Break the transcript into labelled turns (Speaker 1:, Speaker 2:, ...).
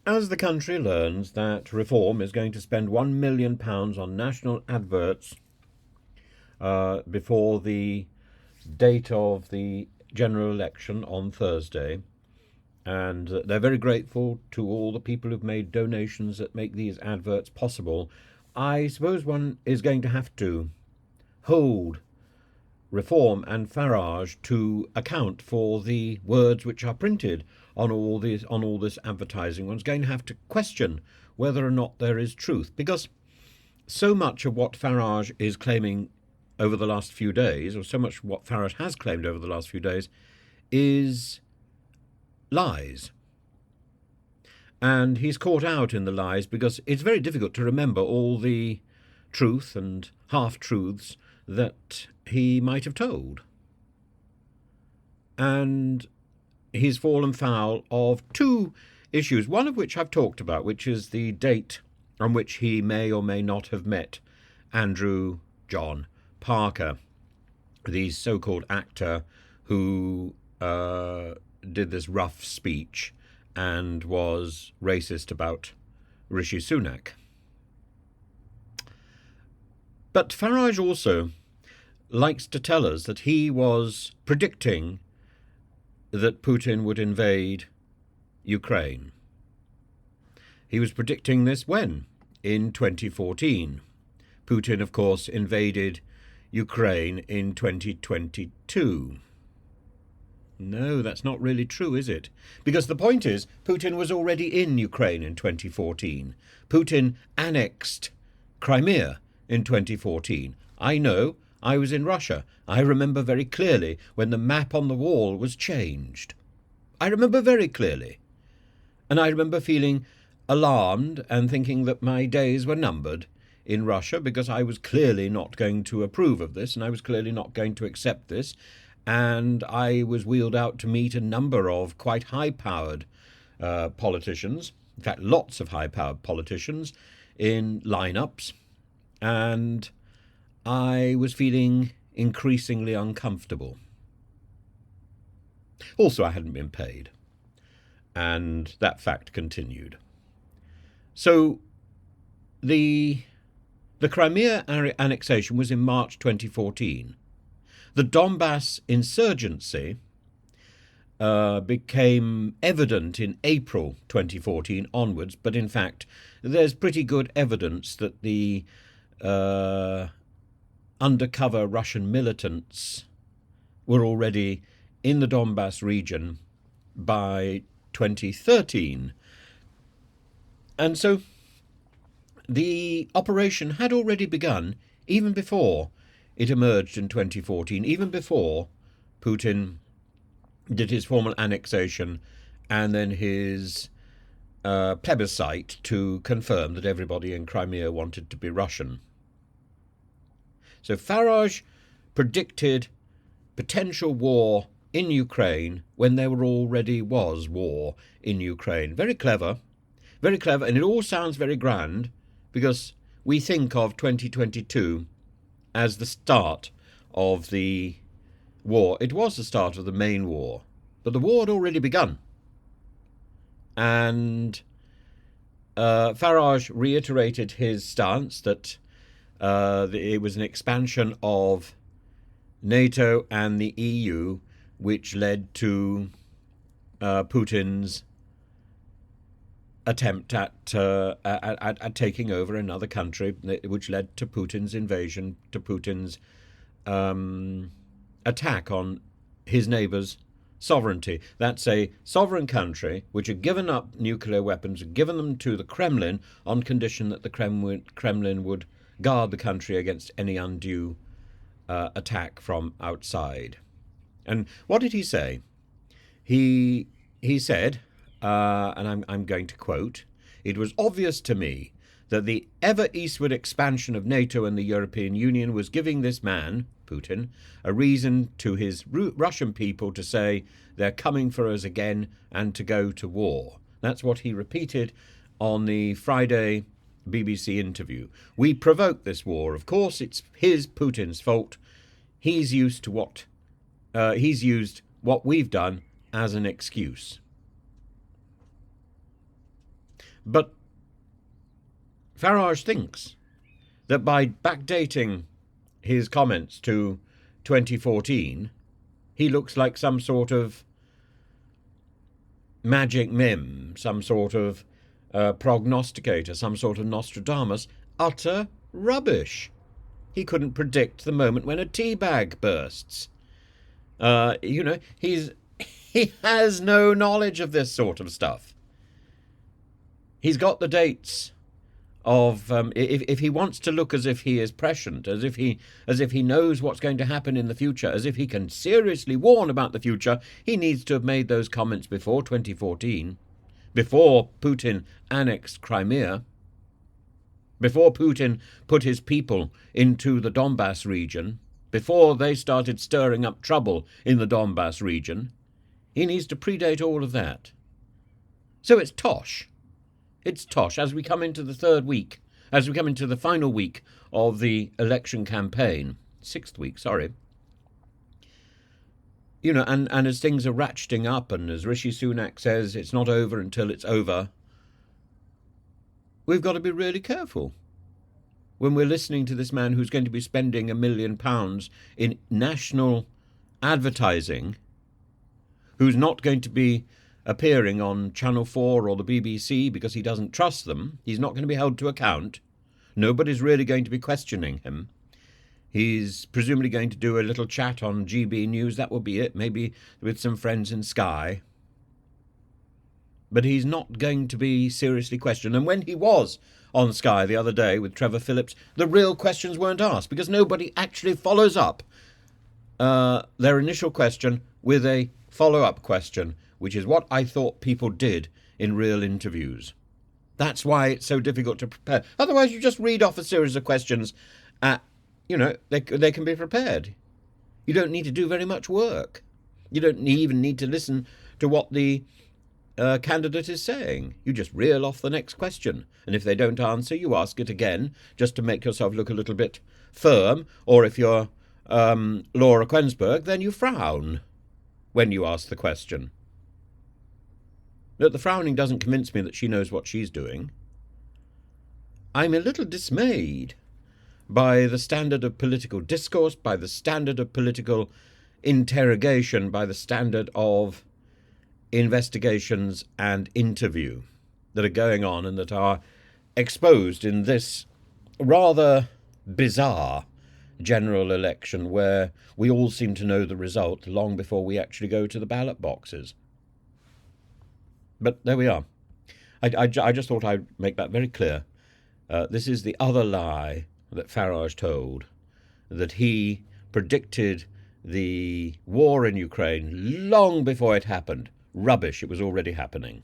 Speaker 1: As the country learns that Reform is going to spend £1 million on national adverts before the date of the general election on Thursday, and they're very grateful to all the people who've made donations that make these adverts possible, I suppose one is going to have to hold Reform and Farage to account for the words which are printed on all this advertising. One's going to have to question whether or not there is truth, because so much of what Farage is claiming over the last few days, or so much of what Farage has claimed over the last few days, is lies. And he's caught out in the lies because it's very difficult to remember all the truth and half-truths that he might have told. And he's fallen foul of two issues, one of which I've talked about, which is the date on which he may or may not have met Andrew John Parker, the so-called actor who did this rough speech and was racist about Rishi Sunak. But Farage also likes to tell us that he was predicting that Putin would invade Ukraine. He was predicting this when? In 2014. Putin, of course, invaded Ukraine in 2022. No, that's not really true, is it? Because the point is, Putin was already in Ukraine in 2014. Putin annexed Crimea in 2014. I know, I was in Russia. I remember very clearly when the map on the wall was changed. I remember very clearly. And I remember feeling alarmed and thinking that my days were numbered in Russia, because I was clearly not going to approve of this, and I was clearly not going to accept this. And I was wheeled out to meet a number of quite high-powered politicians, in fact, lots of high-powered politicians in lineups, and I was feeling increasingly uncomfortable. Also, I hadn't been paid, and that fact continued. So the Crimea annexation was in March 2014. The Donbass insurgency became evident in April 2014 onwards, but in fact there's pretty good evidence that the undercover Russian militants were already in the Donbass region by 2013. And so the operation had already begun even before it emerged in 2014, even before Putin did his formal annexation and then his plebiscite to confirm that everybody in Crimea wanted to be Russian. So Farage predicted potential war in Ukraine when there already was war in Ukraine. Very clever, and it all sounds very grand, because we think of 2022 as the start of the war. It was the start of the main war, but the war had already begun. And Farage reiterated his stance that it was an expansion of NATO and the EU which led to Putin's attempt at taking over another country, which led to Putin's invasion, to Putin's attack on his neighbour's sovereignty. That's a sovereign country which had given up nuclear weapons, had given them to the Kremlin on condition that the Kremlin would guard the country against any undue attack from outside. And what did he say? He said, and I'm going to quote, "It was obvious to me that the ever-eastward expansion of NATO and the European Union was giving this man, Putin, a reason to his Russian people to say they're coming for us again and to go to war." That's what he repeated on the Friday BBC interview. "We provoked this war. Of course, it's Putin's fault. He's used what we've done as an excuse." But Farage thinks that by backdating his comments to 2014, he looks like some sort of magic mim, some sort of prognosticator, some sort of Nostradamus. Utter rubbish. He couldn't predict the moment when a tea bag bursts. He has no knowledge of this sort of stuff. He's got the dates of if he wants to look as if he is prescient, as if he knows what's going to happen in the future, as if he can seriously warn about the future, he needs to have made those comments before 2014, before Putin annexed Crimea, before Putin put his people into the Donbass region, before they started stirring up trouble in the Donbass region. He needs to predate all of that. So it's tosh. It's tosh. As we come into the third week, as we come into the final week of the election campaign, sixth week, sorry, and as things are ratcheting up, and as Rishi Sunak says, it's not over until it's over, we've got to be really careful when we're listening to this man who's going to be spending £1 million in national advertising, who's not going to be appearing on Channel 4 or the BBC because he doesn't trust them. He's not going to be held to account. Nobody's really going to be questioning him. He's presumably going to do a little chat on GB News. That will be it, maybe with some friends in Sky. But he's not going to be seriously questioned. And when he was on Sky the other day with Trevor Phillips, the real questions weren't asked because nobody actually follows up their initial question with a follow-up question, which is what I thought people did in real interviews. That's why it's so difficult to prepare. Otherwise, you just read off a series of questions. They can be prepared. You don't need to do very much work. You don't even need to listen to what the candidate is saying. You just reel off the next question. And if they don't answer, you ask it again, just to make yourself look a little bit firm. Or if you're Laura Quensberg, then you frown when you ask the question. But the frowning doesn't convince me that she knows what she's doing. I'm a little dismayed by the standard of political discourse, by the standard of political interrogation, by the standard of investigations and interview that are going on and that are exposed in this rather bizarre general election where we all seem to know the result long before we actually go to the ballot boxes. But there we are. I just thought I'd make that very clear. This is the other lie that Farage told, that he predicted the war in Ukraine long before it happened. Rubbish, it was already happening.